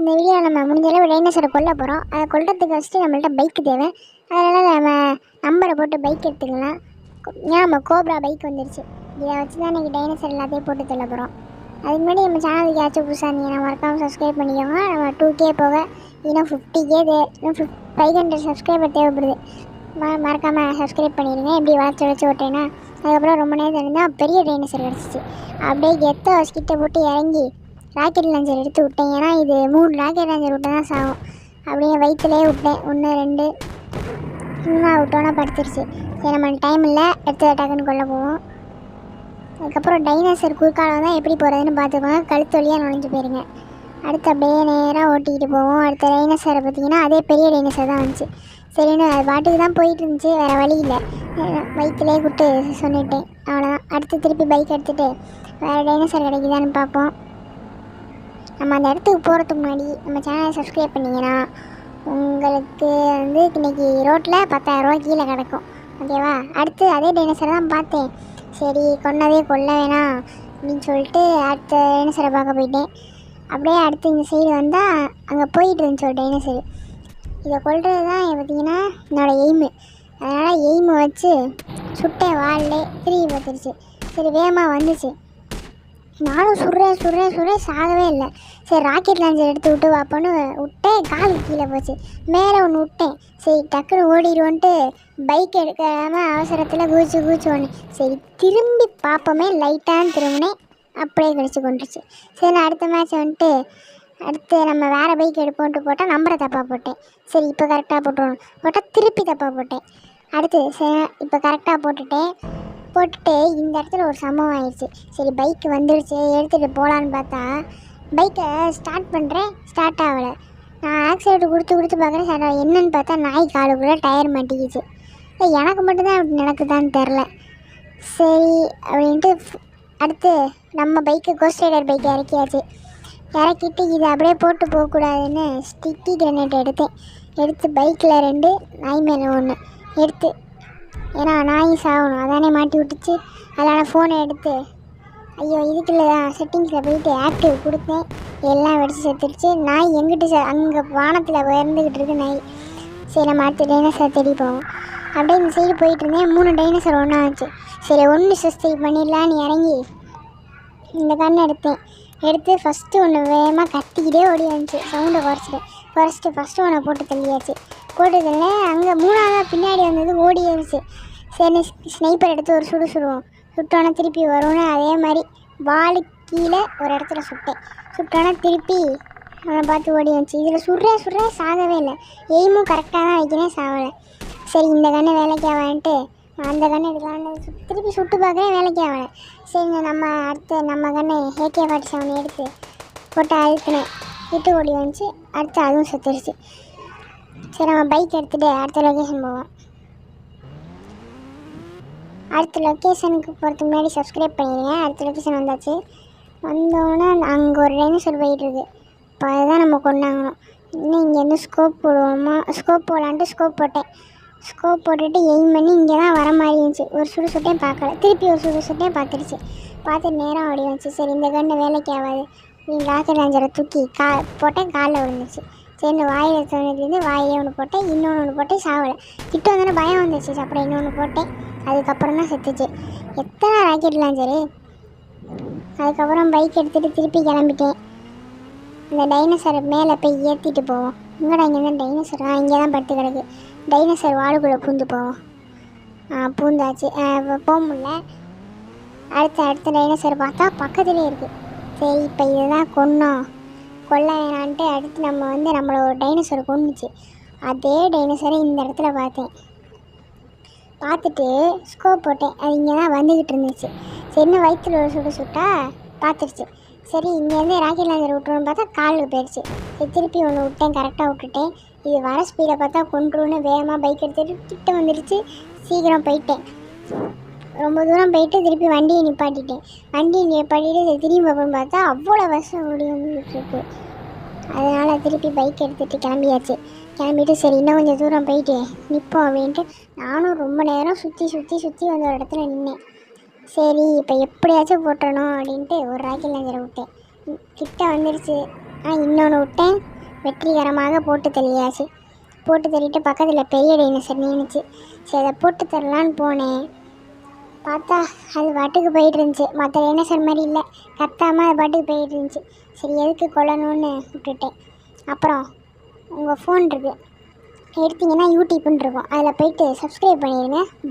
இந்த வீடியோ நம்ம முடிஞ்ச அளவு டைனோசரை கொல்ல போகிறோம். அதை கொல்றதுக்கு ஃபஸ்ட்டு நம்மள்ட்ட பைக் தேவை. அதனால் நம்ம நம்பரை போட்டு பைக் எடுத்துக்கலாம். ஏன் நம்ம கோப்ரா பைக் வந்துருச்சு. இதை வச்சு தான் இன்றைக்கி டைனோசர் எல்லாத்தையும் போட்டு தள்ள போகிறோம். அதுக்கு முன்னாடி நம்ம சேனலுக்கு ஏதாச்சும் புதுசாக இருந்தீங்கன்னா மறக்காமல் சப்ஸ்கிரைப் பண்ணிக்கோங்க. நம்ம 2K போக இன்னும் 50K இன்னும் 500 சப்ஸ்கிரைபர் தேவைப்படுது. மறக்காமல் சப்ஸ்கிரைப் பண்ணிடுங்க. எப்படி வளர்ச்சி விட்டேன்னா அதுக்கப்புறம் ரொம்ப நேரம் இருந்தால் பெரிய டைனோசர் கிடச்சிச்சு. அப்படியே கெத்த கிட்ட போட்டு இறங்கி ராக்கெட் லான்ச்சர் எடுத்து விட்டேன். ஏன்னா இது 3 ராக்கெட் லான்ச்சர் விட்டு தான் சாகும். அப்படியே வயிற்றுலேயே விட்டேன். 1 2 இன்னும் விட்டோன்னா படுத்துருச்சு. சரி நம்ம டைம் இல்லை, எடுத்து டக்குன்னு கொள்ள போவோம். அதுக்கப்புறம் டைனோசர் குறுக்காலம் தான் எப்படி போகிறதுன்னு பார்த்துக்கோங்க. கழுத்து வழியாக நுழைஞ்சு போயிருங்க. அடுத்து அப்படியே நேராக ஓட்டிக்கிட்டு போவோம். அடுத்த டைனோசரை பார்த்திங்கன்னா அதே பெரிய டைனோசர் தான் வந்துச்சு. சரின்னு அது பாட்டுக்கு தான் போயிட்டு இருந்துச்சு, வேறு வழி இல்லை. பைக்கிலே கூப்பிட்டு சொல்லிட்டேன், அவ்வளோதான். அடுத்து திருப்பி பைக் எடுத்துகிட்டு வேறு டைனோசர் கிடைக்குதான்னு பார்ப்போம். நம்ம அந்த இடத்துக்கு போகிறதுக்கு முன்னாடி நம்ம சேனலை சப்ஸ்கிரைப் பண்ணிங்கன்னா உங்களுக்கு வந்து இன்றைக்கி ரோட்டில் 10,000 ரூபா கீழே கிடக்கும். ஓகேவா? அடுத்து அதே டைனோசரை தான் பார்த்தேன். சரி கொன்னதே கொல்ல வேணாம் அப்படின்னு சொல்லிட்டு அடுத்த டைனோசரை பார்க்க போயிட்டேன். அப்படியே அடுத்து இந்த சைடு வந்தால் அங்கே போயிட்டு இருந்துச்சு ஒரு டைனோசரு. இதை கொல்றது தான் பார்த்திங்கன்னா என்னோடய எய்மு. அதனால் எய்மு வச்சு சுட்டேன். வால்லே திரும்பி பார்த்துருச்சு. சரி வேகமாக வந்துச்சு. நானும் சுடுறேன் சாகவே இல்லை. சரி ராக்கெட் லான்ச்சர் எடுத்து விட்டு வாப்போன்னு விட்டேன். காலுக்கு கீழே போச்சு. மேலே ஒன்று விட்டேன். சரி டக்குன்னு ஓடிடுவோன்ட்டு பைக் எடுக்காமல் அவசரத்தில் குதிச்சு ஒன்று. சரி திரும்பி பார்ப்போமே லைட்டான்னு திரும்பினேன். அப்படியே கடிச்சு கொண்டுருச்சு. சரி நான் அடுத்த மேட்ச் வந்துட்டு அடுத்து நம்ம வேறு பைக் எடுப்போன்ட்டு போட்டால் நம்பரை தப்பாக போட்டேன். சரி இப்போ கரெக்டாக போட்டுருவோம் போட்டால் திருப்பி தப்பாக போட்டேன். அடுத்து சரி இப்போ கரெக்டாக போட்டுட்டு இந்த இடத்துல ஒரு சம்பவம் ஆயிடுச்சு. சரி பைக்கு வந்துடுச்சு, எடுத்துகிட்டு போகலான்னு பார்த்தா பைக்கை ஸ்டார்ட் பண்ணுறேன், ஸ்டார்ட் ஆகலை. நான் ஆக்சிடென்ட் கொடுத்து பார்க்குறேன், ஸ்டார்ட் ஆகலை. என்னன்னு பார்த்தா நாய் காலுக்குள்ளே டயர் மாட்டிக்கிச்சு. எனக்கு மட்டும்தான் அப்படி நடக்குதான்னு தெரில. சரி அப்படின்ட்டு அடுத்து நம்ம பைக்கு கோஸ்ட் ரைடர் பைக்கை இறக்கிட்டு இதை அப்படியே போட்டு போகக்கூடாதுன்னு ஸ்டிக்கி கிரனேட் எடுத்து பைக்கில் 2 நாய் மேலே 1 எடுத்து, ஏன்னா நாய் சாகணும் அதானே மாட்டி விட்டுச்சு. அதனால் ஃபோனை எடுத்து ஐயோ இதுக்குள்ள தான் செட்டிங்ஸில் போயிட்டு ஆக்டிவ் கொடுத்தேன். எல்லாம் வெடிச்சு செத்துடுச்சு. நாய் எங்கிட்டு அங்கே வானத்தில் உயர்ந்துக்கிட்டு இருக்கு நாய். சரி நம்ம அடுத்த டைனோசர் தேடி போவோம். அப்படியே இந்த சைடு போயிட்டு இருந்தேன். 3 டைனோசர் ஒன்றா ஆச்சு. சரி ஒன்று சப்ஸ்கிரைப் பண்ணிடலான்னு இறங்கி இந்த கண்ணை எடுத்து ஃபஸ்ட்டு ஒன்று வேகமாக கத்திக்கிட்டே ஓடி வந்துச்சு. சவுண்டை குறைச்சிட்டு ஃபஸ்ட்டு ஒன்றை போட்டு தள்ளியாச்சு. போட்டதில்ல அங்கே 3ஆவதாக பின்னாடி வந்தது ஓடி ஏறிச்சு. சரி ஸ்னைப்பர் எடுத்து ஒரு சுடுவோம். சுட்டோன்னா திருப்பி வரும்னு அதே மாதிரி வாலு கீழே ஒரு இடத்துல சுட்டோன்னா திருப்பி அவனை பார்த்து ஓடி வந்துச்சு. இதில் சுடுற சாகவே இல்லை. எய்மும் கரெக்டாக தான் வைக்கிறேன், சாகலை. சரி இந்த கண்ணை வேலைக்கு ஆகலான்ட்டு அந்த கண்ணை எடுக்கலான்னு திருப்பி சுட்டு பார்க்குறேன், வேலைக்கு ஆகலை. சரிங்க நம்ம அடுத்து நம்ம கண்ணை AK-47 எடுத்து போட்டு அழுத்தினேன். விட்டு ஓடி வந்துச்சு. அடுத்து அதுவும் செத்துருச்சு. சரி நம்ம பைக் எடுத்துகிட்டு அடுத்த லொக்கேஷன் போவோம். அடுத்த லொக்கேஷனுக்கு போகிறதுக்கு முன்னாடி சப்ஸ்கிரைப் பண்ணிடுங்க. அடுத்த லொக்கேஷன் வந்தாச்சு. வந்தோடனே அங்கே ஒரு டைனோசர் போயிட்டுருக்கு. இப்போ அதுதான் நம்ம கொண்டாங்கணும். இன்னும் இங்கேருந்து ஸ்கோப் போடலான்ட்டு ஸ்கோப் போட்டுட்டு எய்ம் பண்ணி இங்கே தான் வர மாதிரி இருந்துச்சு. ஒரு சுட்டேன் பார்க்கல. திருப்பி ஒரு சுட்டேன் பார்த்துருச்சு. பார்த்து நேரம் ஓடி வந்துச்சு. சரி இந்த கண்ணு வேலைக்கு ஆகாது. நீங்கள் ராக்கெட் லான்ச்சரை தூக்கி போட்டேன், காலில் விழுந்துச்சு. சரி வாயில் தோணுது, வாயிலே ஒன்று போட்டேன், இன்னொன்று போட்டேன், சாவலை. கிட்ட வந்தோன்னே பயம் வந்துச்சு. அப்புறம் இன்னொன்று போட்டேன், அதுக்கப்புறம் தான் செத்துச்சு. எத்தனை ராக்கெட் லான்ச்சரு. அதுக்கப்புறம் பைக் எடுத்துகிட்டு திருப்பி கிளம்பிட்டேன். இந்த டைனோசரை மேலே போய் ஏற்றிட்டு போவோம். இங்கடா இங்கே தான் டைனோசர் இங்கே தான் படுத்து கிடக்கு. டைனோசர் வாழுக்குள்ளே பூந்து போவோம். பூந்தாச்சு. போக முடியல. அடுத்த டைனோசர் பார்த்தா பக்கத்துலேயே இருக்குது. சரி இப்போ இதை தான் கொல்ல வேணான்ட்டு அடுத்து நம்ம நம்மளை ஒரு டைனோசரை கொன்னுச்சு. அதே டைனோசரை இந்த இடத்துல பார்த்துட்டு ஸ்கோப் போட்டேன். அது இங்கே தான் வந்துக்கிட்டு இருந்துச்சு. சரி இன்னும் வயிற்றுல ஒரு சுட்டா பார்த்துருச்சு. சரி இங்கேருந்து ராக்கெட் லான்ச்சர் விட்டுருன்னு பார்த்தா காலுக்கு போயிடுச்சு. சரி திருப்பி ஒன்று விட்டேன், கரெக்டாக விட்டுட்டேன். இது வர ஸ்பீடை பார்த்தா கொண்டுருன்னு வேகமாக பைக் எடுத்துகிட்டு கிட்ட வந்துடுச்சு. சீக்கிரம் போயிட்டேன். ரொம்ப தூரம் போயிட்டு திருப்பி வண்டியை நிப்பாட்டிட்டு திரும்பி பார்ப்போன்னு பார்த்தா அவ்வளோ வருஷம் ஓடி வந்துட்டுருக்கு. அதனால் திருப்பி பைக் எடுத்துகிட்டு கிளம்பிட்டு சரி இன்னும் கொஞ்சம் தூரம் போயிட்டு நிற்போம் அப்படின்ட்டு நானும் ரொம்ப நேரம் சுற்றி வந்து ஒரு இடத்துல நின்னேன். சரி இப்போ எப்படியாச்சும் போட்டணும் அப்படின்ட்டு ஒரு ராக்கெட் லான்ச்சரை விட்டேன். கிட்ட வந்துருச்சு. இன்னொன்று விட்டேன், வெற்றிகரமாக போட்டு தள்ளியாச்சு. போட்டு தள்ளிட்டு பக்கத்தில் பெரிய டைனோசர் நின்றுச்சு. சரி அதை போட்டு தரலான்னு போனேன். பார்த்தா அது பாட்டுக்கு போயிட்டு இருந்துச்சு. மற்ற டைனோசர் மாதிரி இல்லை, கத்தாமல் அது பாட்டுக்கு போயிட்டு இருந்துச்சு. சரி எதுக்கு கொல்லணும்னு விட்டுட்டேன். அப்புறம் உங்கள் ஃபோன் இருக்குது, எடுத்திங்கன்னா யூடியூப்னு இருக்கும், அதில் போயிட்டு சப்ஸ்கிரைப் பண்ணிடுங்க. பை.